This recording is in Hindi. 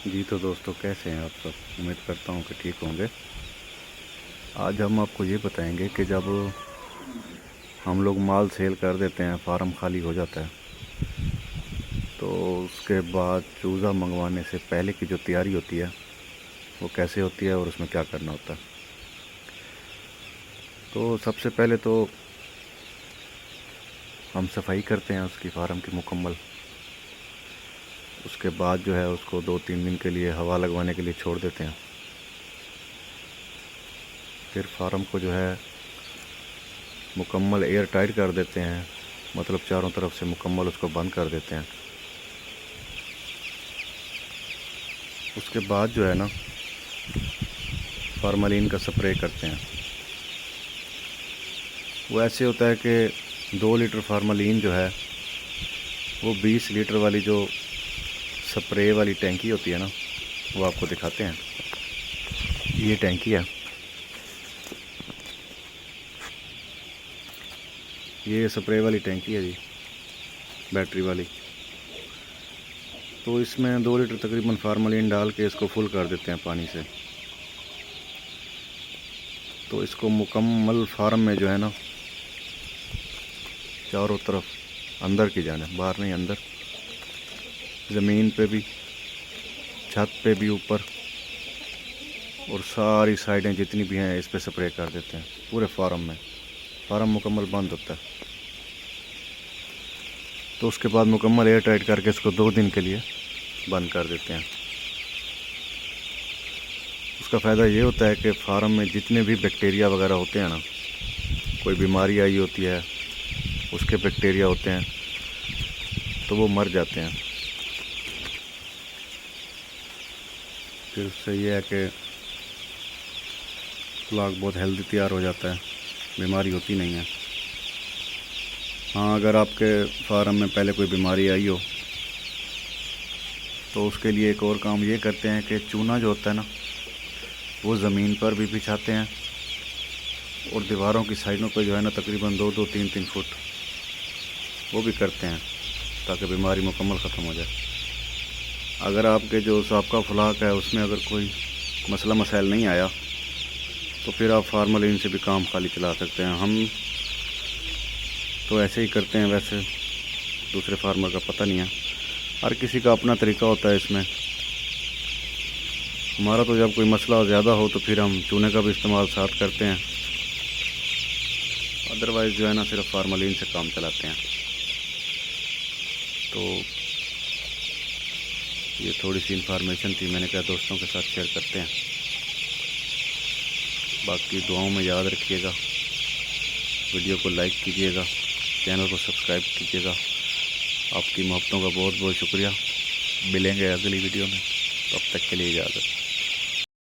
जी तो दोस्तों, कैसे हैं आप सब। उम्मीद करता हूँ कि ठीक होंगे। आज हम आपको ये बताएंगे कि जब हम लोग माल सेल कर देते हैं, फार्म खाली हो जाता है, तो उसके बाद चूज़ा मंगवाने से पहले की जो तैयारी होती है वो कैसे होती है और उसमें क्या करना होता है। तो सबसे पहले तो हम सफाई करते हैं उसकी फार्म की मुकम्मल। उसके बाद जो है उसको 2-3 दिन के लिए हवा लगवाने के लिए छोड़ देते हैं। फिर फार्म को जो है मुकम्मल एयर टाइट कर देते हैं, मतलब चारों तरफ से मुकम्मल उसको बंद कर देते हैं। उसके बाद जो है ना, फार्मलिन का स्प्रे करते हैं। वो ऐसे होता है कि 2 लीटर फार्मलिन जो है वो 20 लीटर वाली जो स्प्रे वाली टैंकी होती है ना, वो आपको दिखाते हैं। ये टैंकी है, ये स्प्रे वाली टैंकी है जी, बैटरी वाली। तो इसमें 2 लीटर तकरीबन फार्मलिन डाल के इसको फुल कर देते हैं पानी से। तो इसको मुकम्मल फार्म में जो है ना, चारों तरफ अंदर की जाने, बाहर नहीं अंदर, ज़मीन पे भी, छत पे भी, ऊपर, और सारी साइडें जितनी भी हैं इस पे स्प्रे कर देते हैं पूरे फार्म में। फार्म मुकम्मल बंद होता है। तो उसके बाद मुकम्मल एयर टाइट करके इसको 2 दिन के लिए बंद कर देते हैं। उसका फ़ायदा ये होता है कि फार्म में जितने भी बैक्टीरिया वगैरह होते हैं ना, कोई बीमारी आई होती है, उसके बैक्टीरिया होते हैं, तो वो मर जाते हैं। फिर उससे ये है कि फ्लॉक बहुत हेल्दी तैयार हो जाता है, बीमारी होती नहीं है। हाँ, अगर आपके फार्म में पहले कोई बीमारी आई हो तो उसके लिए एक और काम ये करते हैं कि चूना जो होता है ना, वो ज़मीन पर भी बिछाते हैं, और दीवारों की साइडों पर जो है ना तकरीबन 2-2, 3-3 फुट वो भी करते हैं, ताकि बीमारी मुकम्मल ख़त्म हो जाए। अगर आपके जो साबका फ्लॉक है उसमें अगर कोई मसला मसाइल नहीं आया तो फिर आप फार्मलिन से भी काम खाली चला सकते हैं। हम तो ऐसे ही करते हैं, वैसे दूसरे फार्मर का पता नहीं है, हर किसी का अपना तरीका होता है इसमें। हमारा तो जब कोई मसला ज़्यादा हो तो फिर हम चूने का भी इस्तेमाल साथ करते हैं, अदरवाइज़ जो है ना सिर्फ फार्मलिन से काम चलाते हैं। तो ये थोड़ी सी इन्फॉर्मेशन थी, मैंने कहा दोस्तों के साथ शेयर करते हैं। बाकी दुआओं में याद रखिएगा, वीडियो को लाइक कीजिएगा, चैनल को सब्सक्राइब कीजिएगा। आपकी मोहब्बतों का बहुत बहुत शुक्रिया। मिलेंगे अगली वीडियो में, तब तक के लिए इजाज़त।